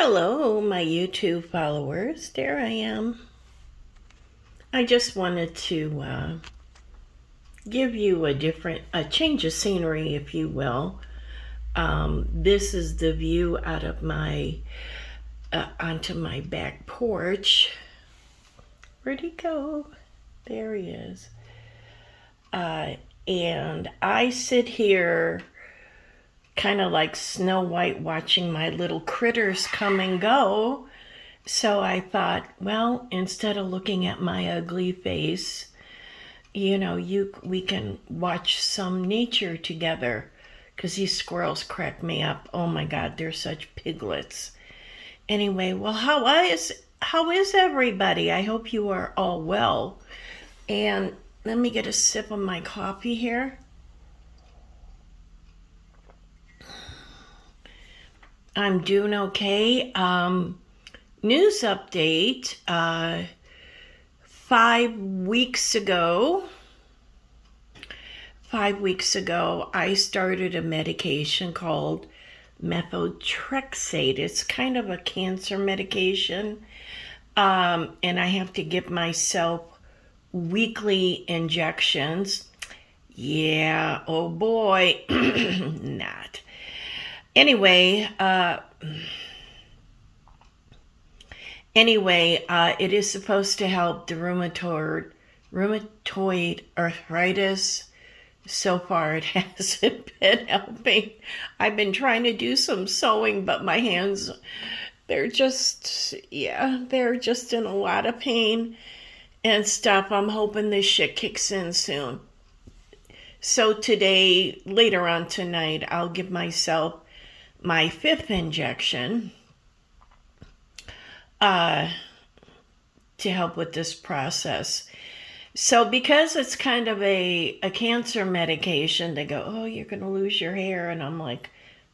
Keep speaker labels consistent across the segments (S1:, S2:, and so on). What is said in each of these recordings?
S1: Hello, my YouTube followers. There I am. I just wanted to give you a change of scenery, if you will. This is the view out of onto my back porch. Where'd he go? There he is. And I sit here kind of like Snow White watching my little critters come and go. So I thought, well, instead of looking at my ugly face, we can watch some nature together, because these squirrels crack me up. Oh my God, they're such piglets. Anyway, well, how is everybody? I hope you are all well. And let me get a sip of my coffee here. I'm doing okay. News update. 5 weeks ago, I started a medication called methotrexate. It's kind of a cancer medication, and I have to give myself weekly injections. Yeah, oh boy, not. Anyway, it is supposed to help the rheumatoid arthritis. So far, it hasn't been helping. I've been trying to do some sewing, but my hands, they're just in a lot of pain and stuff. I'm hoping this shit kicks in soon. So today, later on tonight, I'll give myself my 5th injection to help with this process. So because it's kind of a cancer medication, they go, oh, you're going to lose your hair. And I'm like,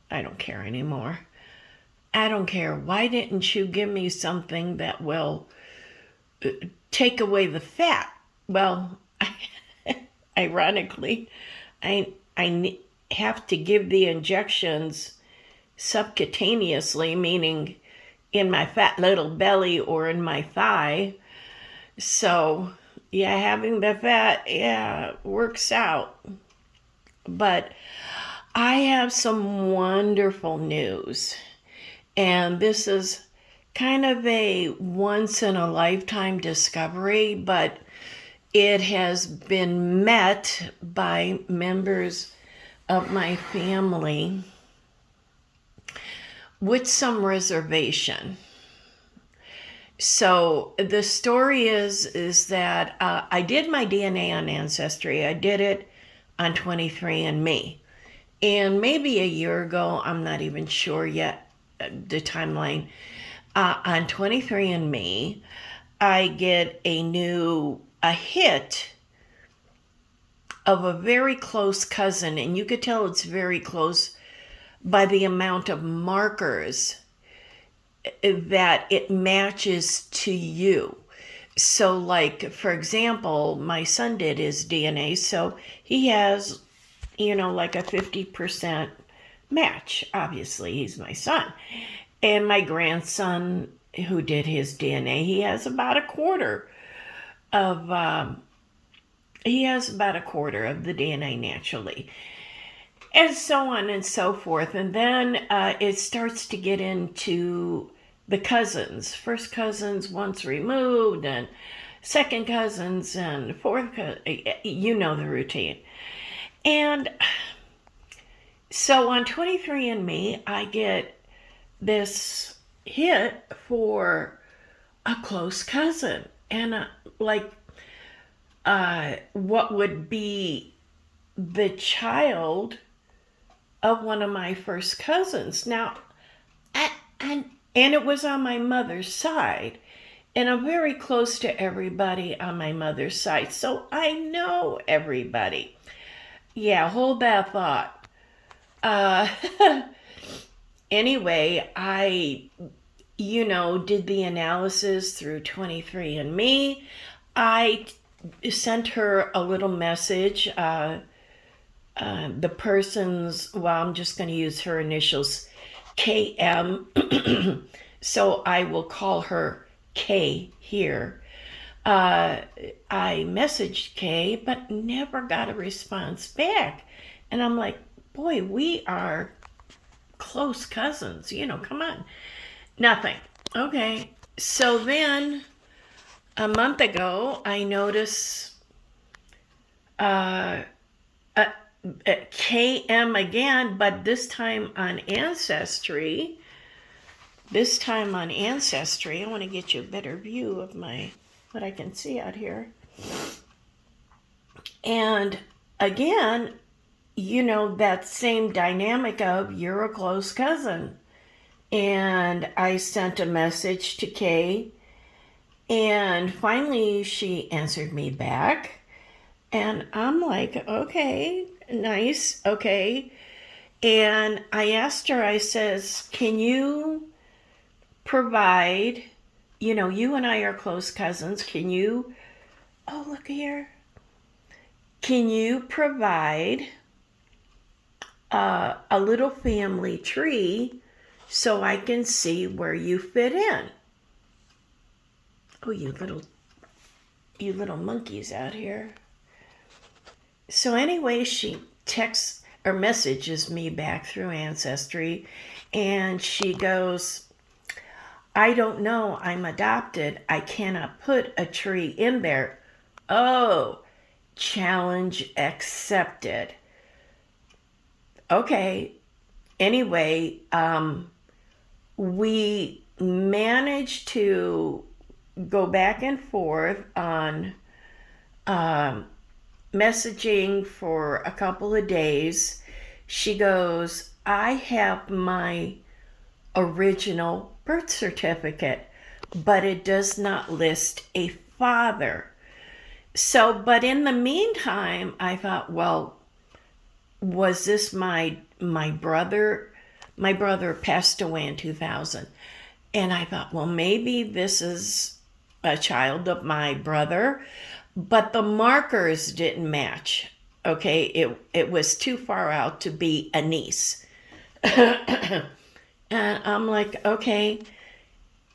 S1: I don't care anymore. I don't care. Why didn't you give me something that will take away the fat? Well, ironically, I have to give the injections subcutaneously, meaning in my fat little belly or in my thigh. So, yeah, having the fat, works out. But I have some wonderful news. And this is kind of a once in a lifetime discovery, but it has been met by members of my family with some reservation. So the story is that I did my DNA on Ancestry. I did it on 23andMe. And maybe a year ago, I'm not even sure yet, the timeline, on 23andMe, I get a hit of a very close cousin, and you could tell it's very close by the amount of markers that it matches to you. So, like, for example, my son did his DNA, so he has, like a 50% match. Obviously, he's my son. And my grandson, who did his DNA, he has about a quarter of the DNA naturally. And so on and so forth. And then it starts to get into the cousins. First cousins once removed, and second cousins, and fourth cousins. You know the routine. And so on 23andMe, I get this hit for a close cousin. And what would be the child of one of my first cousins. Now, and it was on my mother's side. And I'm very close to everybody on my mother's side. So I know everybody. Yeah, hold that thought. Anyway, I, did the analysis through 23andMe. I sent her a little message. The person's, well, I'm just going to use her initials, KM. So I will call her Kay here. I messaged Kay, but never got a response back. And I'm like, boy, we are close cousins, come on. Nothing. Okay. So then a month ago, I notice uh, uh, KM again, but this time on Ancestry. I want to get you a better view of what I can see out here. And again, that same dynamic of you're a close cousin. And I sent a message to Kay, and finally she answered me back. And I'm like, okay, nice, okay. And I asked her, I says, can you provide, you and I are close cousins. Can you, oh, look here. Can you provide a little family tree so I can see where you fit in? Oh, you little monkeys out here. So anyway, she texts or messages me back through Ancestry, and she goes, I don't know, I'm adopted. I cannot put a tree in there. Oh, challenge accepted. Okay. Anyway, we managed to go back and forth on messaging for a couple of days. She goes, I have my original birth certificate, but it does not list a father. So, but in the meantime, I thought, well, was this my brother? My brother passed away in 2000. And I thought, well, maybe this is a child of my brother, but the markers didn't match. Okay, it was too far out to be a niece. And I'm like, okay.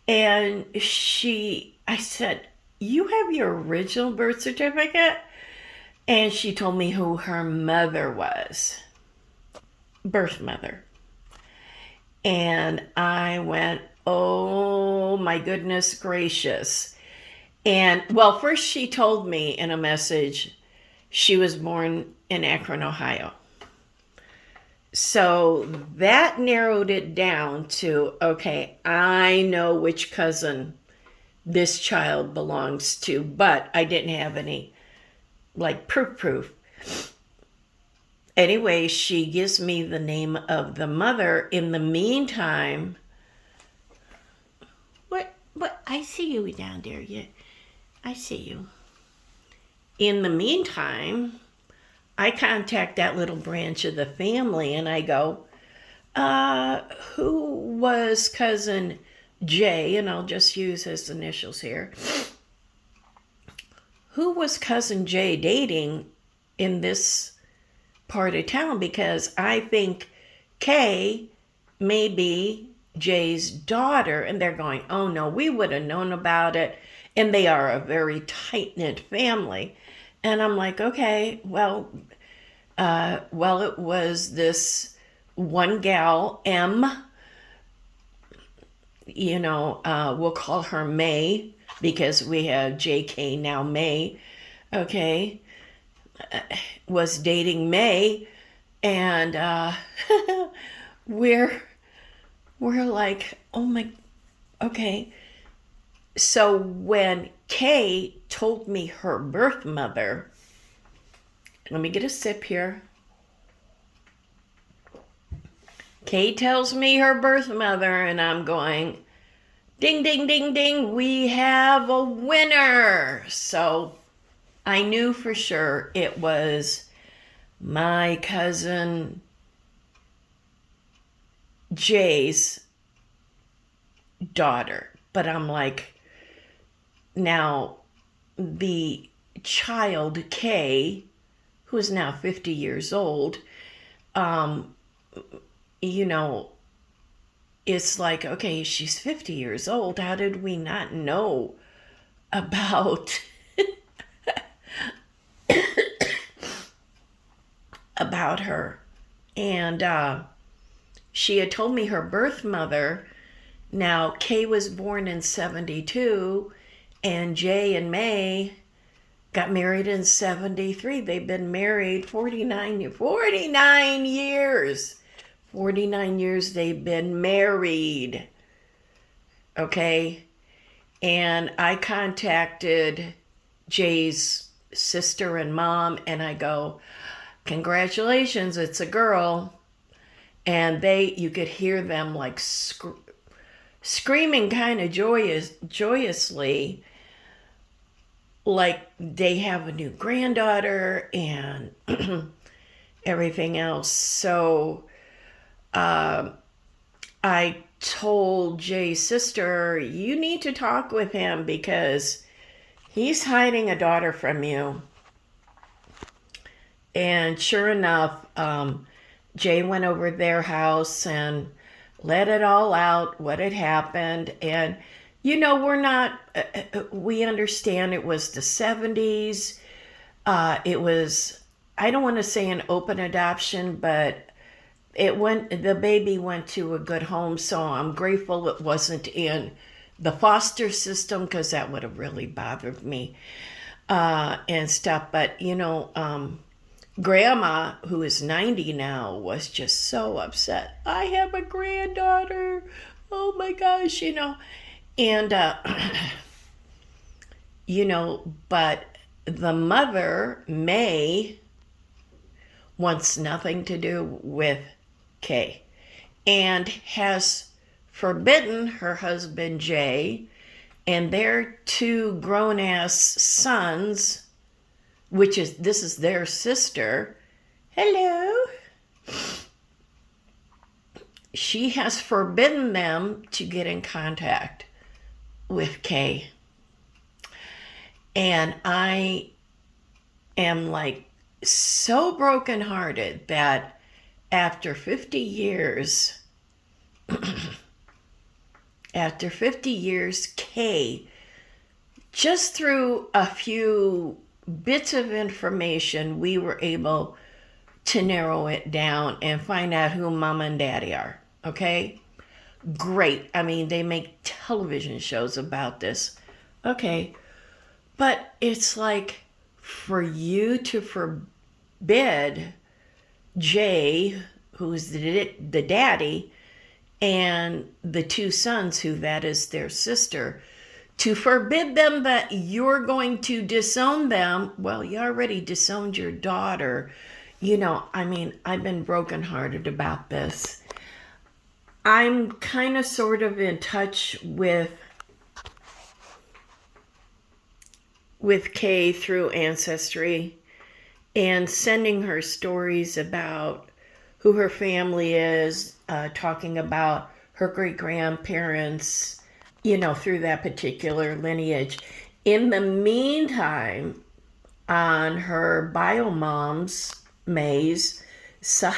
S1: And I said, you have your original birth certificate? And she told me who her mother was, birth mother. And I went, oh my goodness gracious. And well, first she told me in a message she was born in Akron, Ohio. So that narrowed it down to, okay, I know which cousin this child belongs to, but I didn't have any proof. Anyway, she gives me the name of the mother. In the meantime, what I see you down there. Yeah, I see you. In the meantime, I contact that little branch of the family and I go, who was cousin Jay? And I'll just use his initials here. Who was cousin Jay dating in this part of town? Because I think Kay may be Jay's daughter. And they're going, oh no, we would have known about it. And they are a very tight-knit family. And I'm like, okay, well, it was this one gal, M, we'll call her May because we have JK now, May, okay, was dating May, and we're like, oh my, okay. So when Kay told me her birth mother, let me get a sip here. Kay tells me her birth mother, and I'm going, ding, ding, ding, ding, we have a winner. So I knew for sure it was my cousin Jay's daughter. But I'm like, now the child Kay, who is now 50 years old, it's like, okay, she's 50 years old. How did we not know about about her? And she had told me her birth mother. Now, Kay was born in 72, and Jay and May got married in 73. They've been married 49 years. 49 years they've been married. Okay? And I contacted Jay's sister and mom, and I go, congratulations, it's a girl. And you could hear them like screaming kind of joyously, like they have a new granddaughter and everything else. So I told Jay's sister, you need to talk with him because he's hiding a daughter from you. And sure enough, Jay went over their house and let it all out, what had happened. And, we understand it was the 70s. It was, I don't want to say an open adoption, but the baby went to a good home. So I'm grateful it wasn't in the foster system because that would have really bothered me and stuff. But, Grandma, who is 90 now, was just so upset. I have a granddaughter. Oh my gosh, And, but the mother, May, wants nothing to do with Kay and has forbidden her husband, Jay, and their two grown-ass sons, this is their sister. Hello. She has forbidden them to get in contact with Kay. And I am like so brokenhearted that after 50 years, Kay, just through a few bits of information, we were able to narrow it down and find out who Mama and Daddy are. Okay? Great. I mean, they make television shows about this. Okay. But it's like for you to forbid Jay, who's the daddy, and the two sons, who that is their sister, to forbid them that you're going to disown them. Well, you already disowned your daughter. I've been brokenhearted about this. I'm kind of sort of in touch with Kay through Ancestry and sending her stories about who her family is, talking about her great-grandparents, through that particular lineage. In the meantime, on her bio mom's, May's side,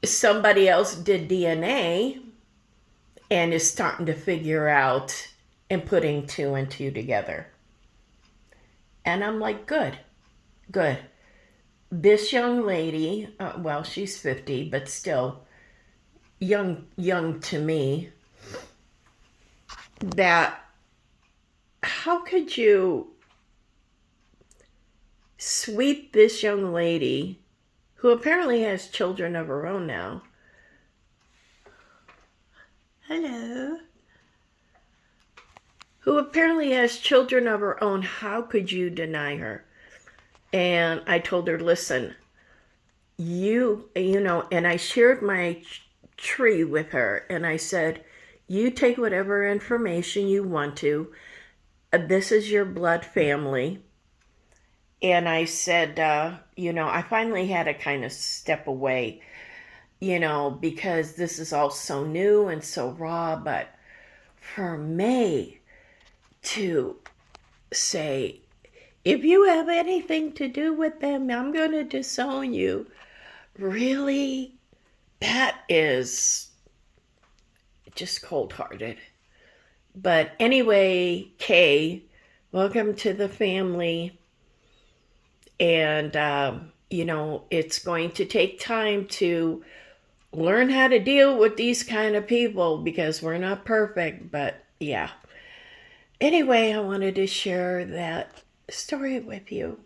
S1: somebody else did DNA and is starting to figure out and putting two and two together. And I'm like, good. This young lady, she's 50, but still young to me, that how could you sweep this young lady who apparently has children of her own now? Hello. Who apparently has children of her own. How could you deny her? And I told her, listen, and I shared my tree with her, and I said, you take whatever information you want to. This is your blood family. And I said, I finally had to kind of step away, because this is all so new and so raw. But for May to say, if you have anything to do with them, I'm going to disown you. Really? that is just cold-hearted. But anyway, Kay, welcome to the family. And, it's going to take time to learn how to deal with these kind of people because we're not perfect. But yeah. Anyway, I wanted to share that story with you.